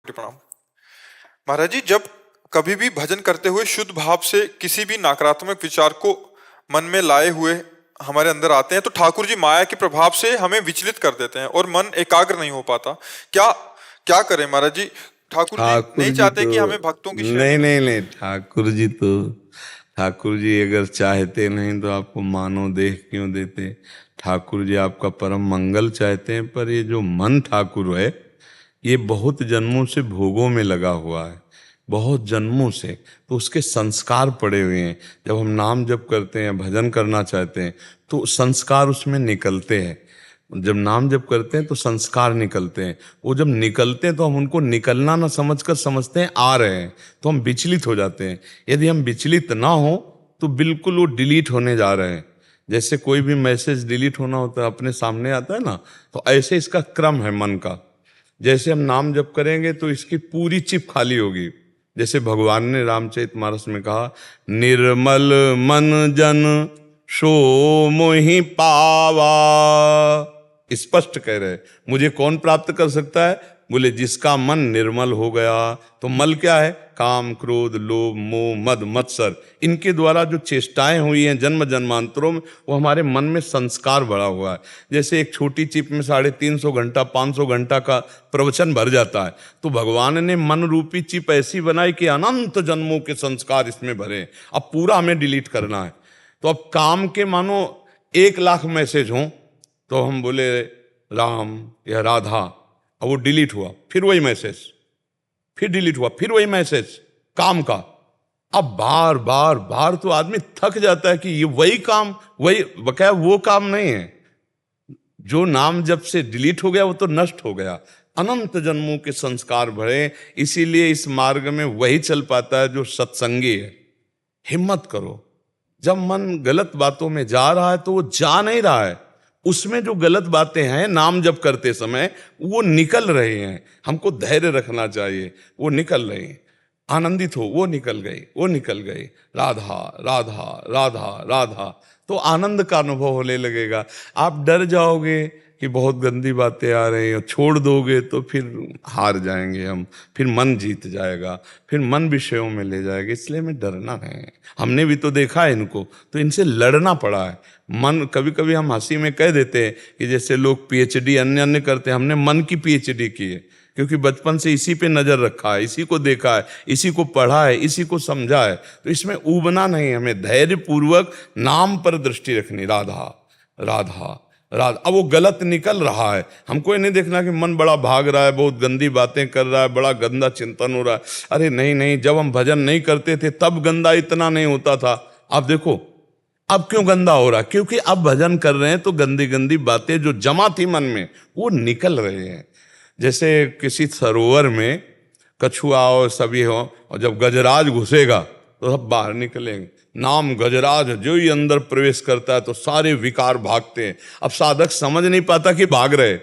प्रणाम। महाराज जी, जब कभी भी भजन करते हुए शुद्ध भाव से किसी भी नकारात्मक विचार को मन में लाए हुए हमारे अंदर आते हैं तो ठाकुर जी माया के प्रभाव से हमें विचलित कर देते हैं और मन एकाग्र नहीं हो पाता। क्या क्या करें महाराज जी? ठाकुर जी ठाकुर नहीं जी चाहते तो कि हमें भक्तों की श्रेणी नहीं में। नहीं नहीं, ठाकुर जी अगर चाहते नहीं तो आपको मानव देह क्यों देते। ठाकुर जी आपका परम मंगल चाहते हैं, पर ये जो मन ठाकुर है ये बहुत जन्मों से भोगों में लगा हुआ है, बहुत जन्मों से। तो उसके संस्कार पड़े हुए हैं। जब हम नाम जप करते हैं, भजन करना चाहते हैं तो संस्कार उसमें निकलते हैं। जब नाम जप करते हैं तो संस्कार निकलते हैं। वो जब निकलते हैं तो हम उनको निकलना ना समझकर समझते हैं आ रहे हैं, तो हम विचलित हो जाते हैं। यदि हम विचलित ना हो तो बिल्कुल वो डिलीट होने जा रहे हैं। जैसे कोई भी मैसेज डिलीट होना होता है, अपने सामने आता है ना, तो ऐसे इसका क्रम है मन का। जैसे हम नाम जप करेंगे तो इसकी पूरी चिप खाली होगी। जैसे भगवान ने रामचरितमानस में कहा, निर्मल मन जन सो मोहि पावा। स्पष्ट कह रहे, मुझे कौन प्राप्त कर सकता है? बोले जिसका मन निर्मल हो गया। तो मल क्या है? काम, क्रोध, लोभ, मोह, मद, मत्सर, इनके द्वारा जो चेष्टाएं हुई हैं जन्म जन्मांतरों में, वो हमारे मन में संस्कार भरा हुआ है। जैसे एक छोटी चिप में 350 घंटा 500 घंटा का प्रवचन भर जाता है, तो भगवान ने मन रूपी चिप ऐसी बनाई कि अनंत जन्मों के संस्कार इसमें भरे। अब पूरा हमें डिलीट करना है। तो अब काम के मानो 1,00,000 मैसेज हों तो हम बोले राम या राधा, अब वो डिलीट हुआ, फिर वही मैसेज, फिर डिलीट हुआ, फिर वही मैसेज काम का। अब बार बार बार तो आदमी थक जाता है कि ये वही काम, वही बकाया वो काम नहीं है। जो नाम जब से डिलीट हो गया वो तो नष्ट हो गया। अनंत जन्मों के संस्कार भरे, इसीलिए इस मार्ग में वही चल पाता है जो सत्संगी है। हिम्मत करो। जब मन गलत बातों में जा रहा है तो वो जा नहीं रहा है, उसमें जो गलत बातें हैं नाम जप करते समय वो निकल रहे हैं। हमको धैर्य रखना चाहिए, वो निकल रहे हैं। आनंदित हो, वो निकल गई, वो निकल गई। राधा राधा राधा राधा, तो आनंद का अनुभव होने लगेगा। आप डर जाओगे कि बहुत गंदी बातें आ रही हैं, छोड़ दोगे तो फिर हार जाएंगे हम, फिर मन जीत जाएगा, फिर मन विषयों में ले जाएगा। इसलिए हमें डरना नहीं है। हमने भी तो देखा है इनको, तो इनसे लड़ना पड़ा है। मन, कभी कभी हम हंसी में कह देते हैं कि जैसे लोग पीएचडी अन्य अन्य करते हैं, हमने मन की पीएचडी की है, क्योंकि बचपन से इसी पे नजर रखा है, इसी को देखा है, इसी को पढ़ा है, इसी को समझा है। तो इसमें ऊबना नहीं, हमें धैर्य पूर्वक नाम पर दृष्टि रखनी। राधा राधा राधा। अब वो गलत निकल रहा है, हमको ये नहीं देखना कि मन बड़ा भाग रहा है, बहुत गंदी बातें कर रहा है, बड़ा गंदा चिंतन हो रहा है। अरे नहीं नहीं, जब हम भजन नहीं करते थे तब गंदा इतना नहीं होता था। अब देखो अब क्यों गंदा हो रहा है, क्योंकि अब भजन कर रहे हैं तो गंदी गंदी बातें जो जमा थी मन में वो निकल रहे हैं। जैसे किसी सरोवर में कछुआ और सभी हो, और जब गजराज घुसेगा तो सब बाहर निकलेंगे। नाम गजराज जो ही अंदर प्रवेश करता है तो सारे विकार भागते हैं। अब साधक समझ नहीं पाता कि भाग रहे,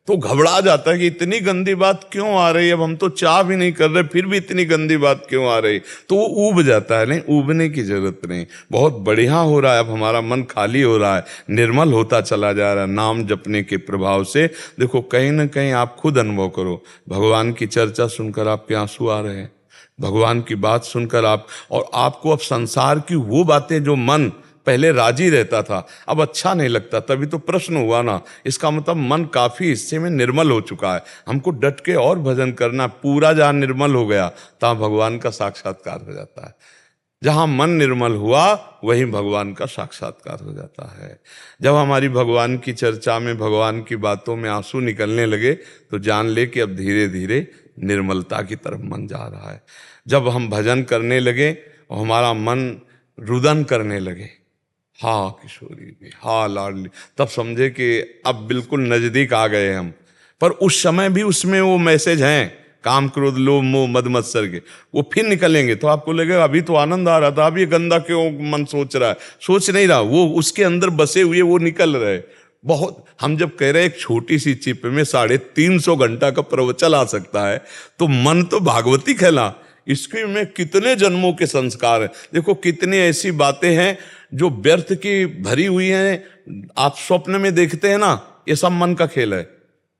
तो घबरा जाता है कि इतनी गंदी बात क्यों आ रही है, अब हम तो चाह भी नहीं कर रहे फिर भी इतनी गंदी बात क्यों आ रही, तो वो ऊब जाता है। नहीं, ऊबने की जरूरत नहीं, बहुत बढ़िया हो रहा है। अब हमारा मन खाली हो रहा है, निर्मल होता चला जा रहा है नाम जपने के प्रभाव से। देखो कहीं ना कहीं आप खुद अनुभव करो, भगवान की चर्चा सुनकर आपके आंसू आ रहे हैं, भगवान की बात सुनकर आप, और आपको अब संसार की वो बातें जो मन पहले राजी रहता था अब अच्छा नहीं लगता। तभी तो प्रश्न हुआ ना, इसका मतलब मन काफी हिस्से में निर्मल हो चुका है। हमको डट के और भजन करना, पूरा जहां निर्मल हो गया तहां भगवान का साक्षात्कार हो जाता है। जहां मन निर्मल हुआ वहीं भगवान का साक्षात्कार हो जाता है। जब हमारी भगवान की चर्चा में, भगवान की बातों में आंसू निकलने लगे तो जान ले कि अब धीरे धीरे निर्मलता की तरफ मन जा रहा है। जब हम भजन करने लगे और हमारा मन रुदन करने लगे, हाँ किशोरी भी, हाँ लाडली, तब समझे कि अब बिल्कुल नजदीक आ गए हम। पर उस समय भी उसमें वो मैसेज हैं, काम, क्रोध, लोभ, मोह, मद, मत्सर के, वो फिर निकलेंगे। तो आपको लगेगा अभी तो आनंद आ रहा था, अब ये गंदा क्यों मन सोच रहा है। सोच नहीं रहा, वो उसके अंदर बसे हुए वो निकल रहे। बहुत, हम जब कह रहे हैं एक छोटी सी चिप में 350 घंटा का प्रवचन आ सकता है, तो मन तो भागवती कहला, इसके में कितने जन्मों के संस्कार हैं। देखो कितनी ऐसी बातें हैं जो व्यर्थ की भरी हुई हैं, आप स्वप्न में देखते हैं ना, ये सब मन का खेल है।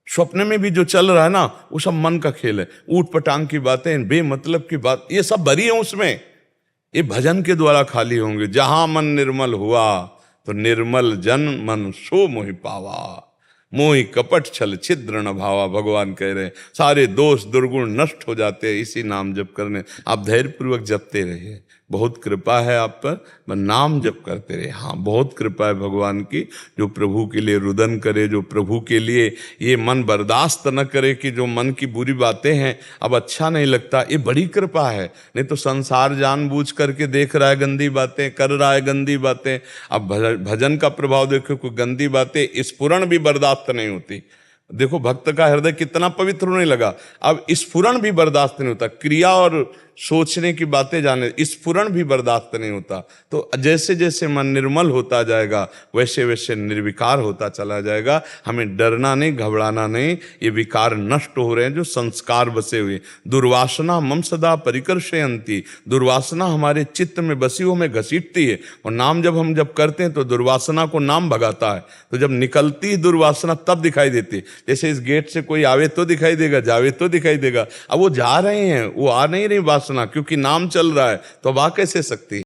स्वप्न में भी जो चल रहा है ना, वो सब मन का खेल है। ऊट पटांग की बातें, बेमतलब की बात, ये सब भरी है उसमें। ये भजन के द्वारा खाली होंगे। जहां मन निर्मल हुआ तो निर्मल जन मन सो मोहि पावा, मोहि कपट छल छिद्र न भावा। भगवान कह रहे हैं सारे दोष दुर्गुण नष्ट हो जाते हैं इसी नाम जप करने। आप धैर्यपूर्वक जपते रहिए, बहुत कृपा है आप पर, बस नाम जप करते रहे। हाँ, बहुत कृपा है भगवान की, जो प्रभु के लिए रुदन करे, जो प्रभु के लिए ये मन बर्दाश्त न करे कि जो मन की बुरी बातें हैं अब अच्छा नहीं लगता, ये बड़ी कृपा है। नहीं तो संसार जानबूझ करके देख रहा है गंदी बातें, कर रहा है गंदी बातें। अब भजन का प्रभाव देखो, कोई गंदी बातें स्फुरण भी बर्दाश्त नहीं होती। देखो भक्त का हृदय कितना पवित्र होने लगा, अब स्फुरण भी बर्दाश्त नहीं होता। क्रिया और सोचने की बातें जाने, स्फुरण भी बर्दाश्त नहीं होता। तो जैसे जैसे मन निर्मल होता जाएगा वैसे वैसे निर्विकार होता चला जाएगा। हमें डरना नहीं, घबराना नहीं। ये विकार नष्ट हो रहे हैं जो संस्कार बसे हुए। दुर्वासना मम सदा परिकर्षयन्ति, दुर्वासना हमारे चित्त में बसी हुई हमें घसीटती है। और नाम जब करते हैं तो दुर्वासना को नाम भगाता है। तो जब निकलती दुर्वासना तब दिखाई देती है। जैसे इस गेट से कोई आवे तो दिखाई देगा, जावे तो दिखाई देगा। अब वो जा रहे हैं, वो आ नहीं रही वासना, क्योंकि नाम चल रहा है, तो अब आ कैसे सकती है।